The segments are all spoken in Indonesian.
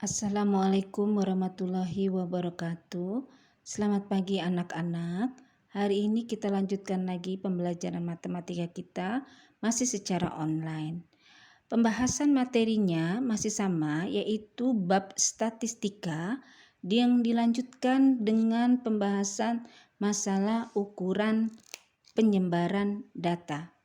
Assalamualaikum warahmatullahi wabarakatuh. Selamat pagi anak-anak. Hari ini kita lanjutkan lagi pembelajaran matematika kita masih secara online. Pembahasan materinya masih sama, yaitu bab statistika yang dilanjutkan dengan pembahasan masalah ukuran penyebaran data.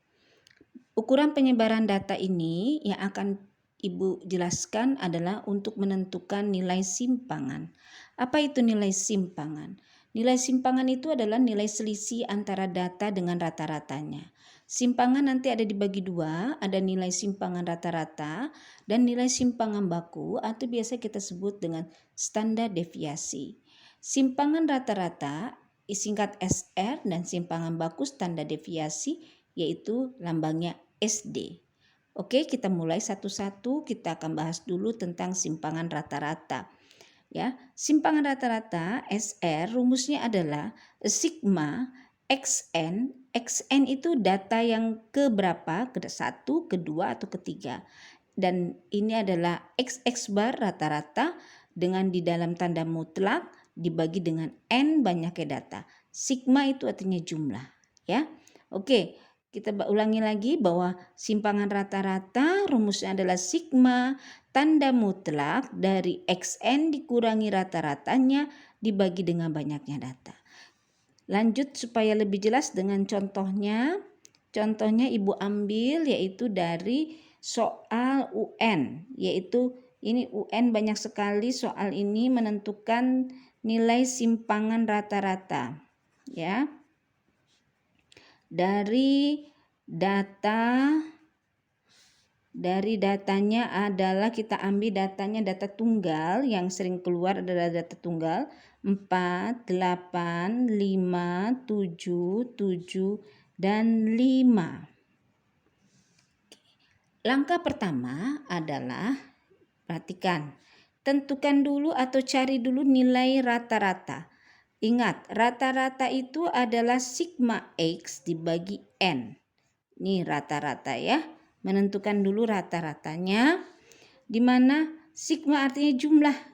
Ukuran penyebaran data ini yang akan Ibu jelaskan adalah untuk menentukan nilai simpangan. Apa itu nilai simpangan? Nilai simpangan itu adalah nilai selisih antara data dengan rata-ratanya. Simpangan nanti ada dibagi dua, ada nilai simpangan rata-rata dan nilai simpangan baku atau biasa kita sebut dengan standar deviasi. Simpangan rata-rata disingkat SR dan simpangan baku standar deviasi yaitu lambangnya SD. Oke, kita mulai satu-satu. Kita akan bahas dulu tentang simpangan rata-rata. Ya, simpangan rata-rata SR rumusnya adalah sigma XN. XN itu data yang keberapa? Ke-1, kedua atau ketiga. Dan ini adalah XX bar rata-rata dengan di dalam tanda mutlak dibagi dengan N banyaknya data. Sigma itu artinya jumlah, ya. Oke. Kita ulangi lagi bahwa simpangan rata-rata rumusnya adalah sigma tanda mutlak dari XN dikurangi rata-ratanya dibagi dengan banyaknya data. Lanjut supaya lebih jelas dengan contohnya. Contohnya Ibu ambil yaitu dari soal UN, yaitu ini UN banyak sekali soal ini menentukan nilai simpangan rata-rata, ya. Dari datanya adalah kita ambil data tunggal yang sering keluar adalah data tunggal 4, 8, 5, 7, 7, dan 5. Langkah pertama adalah perhatikan, tentukan dulu atau cari dulu nilai rata-rata. Ingat, rata-rata itu adalah sigma X dibagi N. Ini rata-rata ya. Menentukan dulu rata-ratanya. Di mana sigma artinya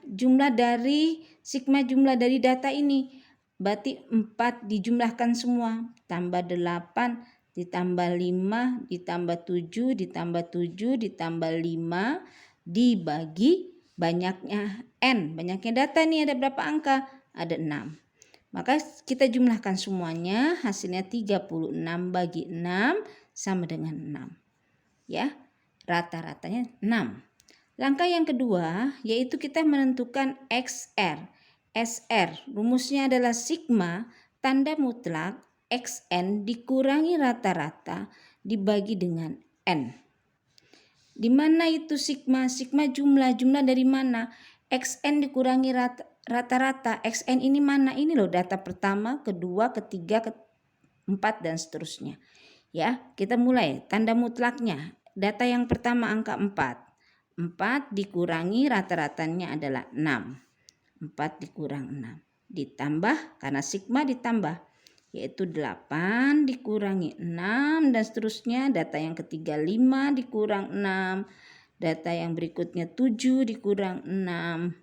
jumlah dari sigma jumlah dari data ini. Berarti 4 dijumlahkan semua. Tambah 8, ditambah 5, ditambah 7, ditambah 7, ditambah 5, dibagi banyaknya N. Banyaknya data nih ada berapa angka? Ada 6. Maka kita jumlahkan semuanya, hasilnya 36 bagi 6 sama dengan 6. Ya, rata-ratanya 6. Langkah yang kedua yaitu kita menentukan XR. SR rumusnya adalah sigma tanda mutlak XN dikurangi rata-rata dibagi dengan N. Di mana itu sigma? Sigma jumlah dari mana? XN dikurangi rata-rata. XN ini mana? Ini loh data pertama, kedua, ketiga, keempat dan seterusnya. Ya, kita mulai tanda mutlaknya. Data yang pertama angka 4. 4 dikurangi rata-ratanya adalah 6. 4 dikurang 6. Ditambah karena sigma ditambah yaitu 8 dikurangi 6 dan seterusnya. Data yang ketiga 5 dikurang 6. Data yang berikutnya 7 dikurang 6.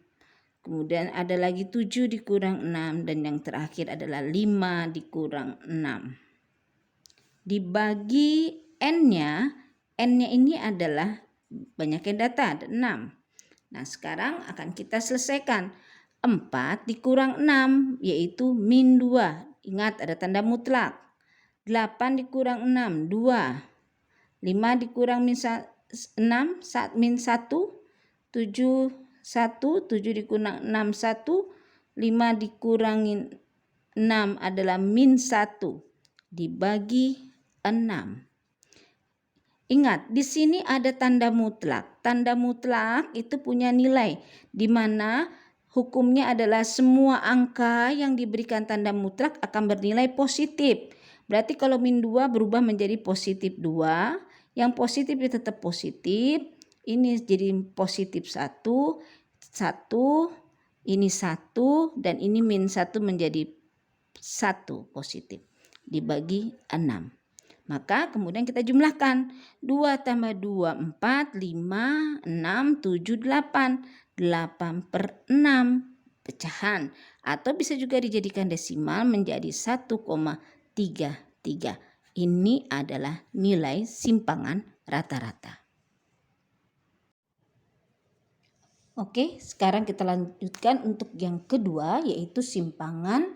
Kemudian ada lagi 7 dikurang 6 dan yang terakhir adalah 5 dikurang 6. Dibagi N-nya ini adalah banyaknya data, ada 6. Nah, sekarang akan kita selesaikan. 4 dikurang 6, yaitu min 2. Ingat, ada tanda mutlak. 8 dikurang 6, 2. 5 dikurang min 6, min 1. 7, 1. 7 dikurang 6, 1. 5 dikurangi 6 adalah min 1. Dibagi 6. Ingat, di sini ada tanda mutlak. Tanda mutlak itu punya nilai, di mana hukumnya adalah semua angka yang diberikan tanda mutlak akan bernilai positif. Berarti kalau min 2 berubah menjadi positif 2, yang positif itu tetap positif. Ini jadi positif 1, 1, ini 1, dan ini min 1 menjadi 1 positif. Dibagi 6. Maka kemudian kita jumlahkan. 2 tambah 2, 4, 5, 6, 7, 8. 8/6 pecahan. Atau bisa juga dijadikan desimal menjadi 1,33. Ini adalah nilai simpangan rata-rata. Oke, sekarang kita lanjutkan untuk yang kedua, yaitu simpangan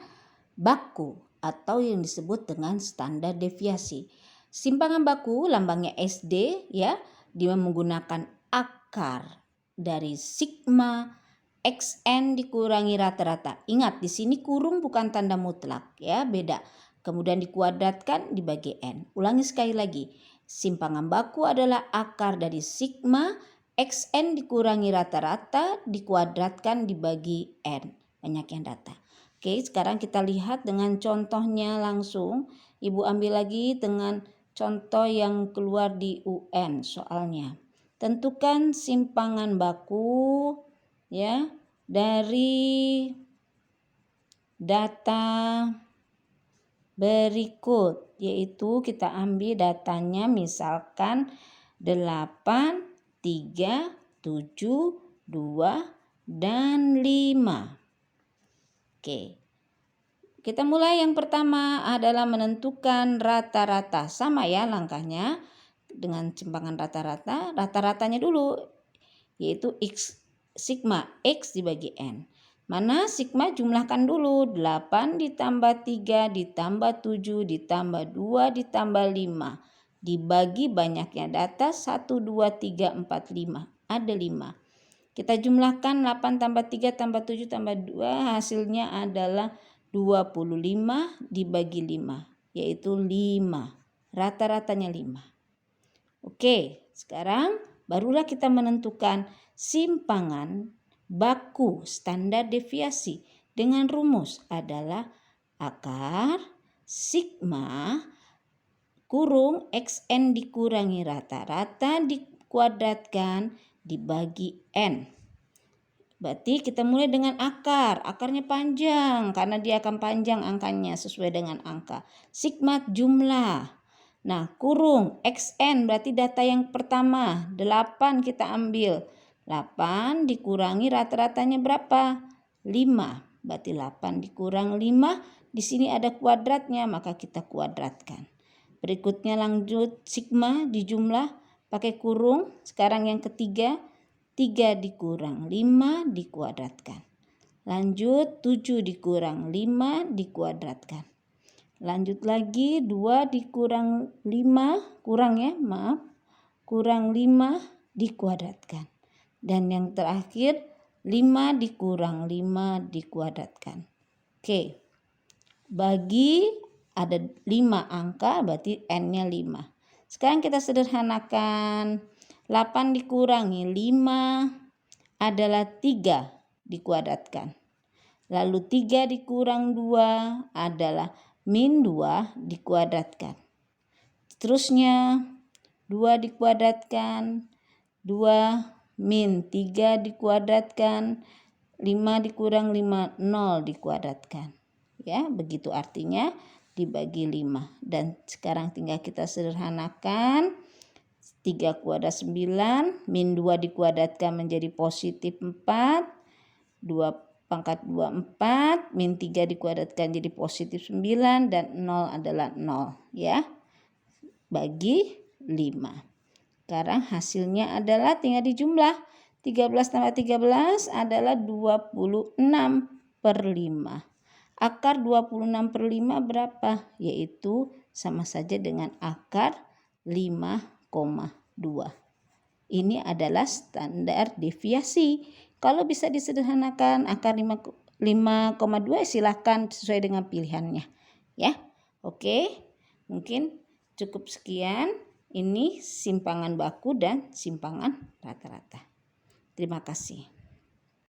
baku atau yang disebut dengan standar deviasi. Simpangan baku lambangnya SD ya, dia menggunakan akar dari sigma xn dikurangi rata-rata. Ingat, di sini kurung bukan tanda mutlak ya, beda. Kemudian dikuadratkan dibagi n. Ulangi sekali lagi. Simpangan baku adalah akar dari sigma xn dikurangi rata-rata dikuadratkan dibagi n. Banyak yang data. Oke, sekarang kita lihat dengan contohnya langsung. Ibu ambil lagi dengan contoh yang keluar di UN soalnya. Tentukan simpangan baku ya dari data berikut, yaitu kita ambil datanya misalkan 8, 3, 7, 2, dan 5. Oke. Kita mulai, yang pertama adalah menentukan rata-rata. Sama ya langkahnya dengan simpangan rata-rata. Rata-ratanya dulu yaitu X, sigma X dibagi N. Mana sigma jumlahkan dulu. 8 ditambah 3 ditambah 7 ditambah 2 ditambah 5. Dibagi banyaknya data 1, 2, 3, 4, 5. Ada 5. Kita jumlahkan 8 tambah 3 tambah 7 tambah 2, hasilnya adalah 25 dibagi 5, yaitu 5. Rata-ratanya 5. Oke, sekarang barulah kita menentukan simpangan baku standar deviasi dengan rumus adalah akar sigma kurung xn dikurangi rata-rata dikuadratkan dibagi n. Berarti kita mulai dengan akar. Akarnya panjang karena dia akan panjang angkanya sesuai dengan angka. Sigma jumlah. Nah, kurung xn berarti data yang pertama. 8 kita ambil. 8 dikurangi rata-ratanya berapa? 5. Berarti 8 dikurang 5. Di sini ada kuadratnya, maka kita kuadratkan. Berikutnya lanjut sigma dijumlah pakai kurung. Sekarang yang ketiga. 3 dikurang 5 dikuadratkan. Lanjut 7 dikurang 5 dikuadratkan. Lanjut lagi 2 dikurang 5, kurang ya, maaf. Kurang 5 dikuadratkan. Dan yang terakhir 5 dikurang 5 dikuadratkan. Oke. Bagi ada 5 angka berarti n-nya 5. Sekarang kita sederhanakan. 8 dikurangi 5 adalah 3 dikuadratkan. Lalu 3 dikurang 2 adalah min 2 dikuadratkan. Seterusnya 2 dikuadratkan, 2 min 3 dikuadratkan, 5 dikurang 5, 0 dikuadratkan. Ya, begitu artinya dibagi 5. Dan sekarang tinggal kita sederhanakan. 3 kuadrat 9, min 2 dikuadratkan menjadi positif 4, 2 pangkat 2 4, min 3 dikuadratkan jadi positif 9, dan 0 adalah 0 ya. Bagi 5. Sekarang hasilnya adalah tinggal dijumlah. 13 tambah 13 adalah 26/5. Akar 26/5 berapa? Yaitu sama saja dengan akar 5,2. Ini adalah standar deviasi. Kalau bisa disederhanakan akar 5,2 silahkan sesuai dengan pilihannya. Ya, oke. Mungkin cukup sekian. Ini simpangan baku dan simpangan rata-rata. Terima kasih.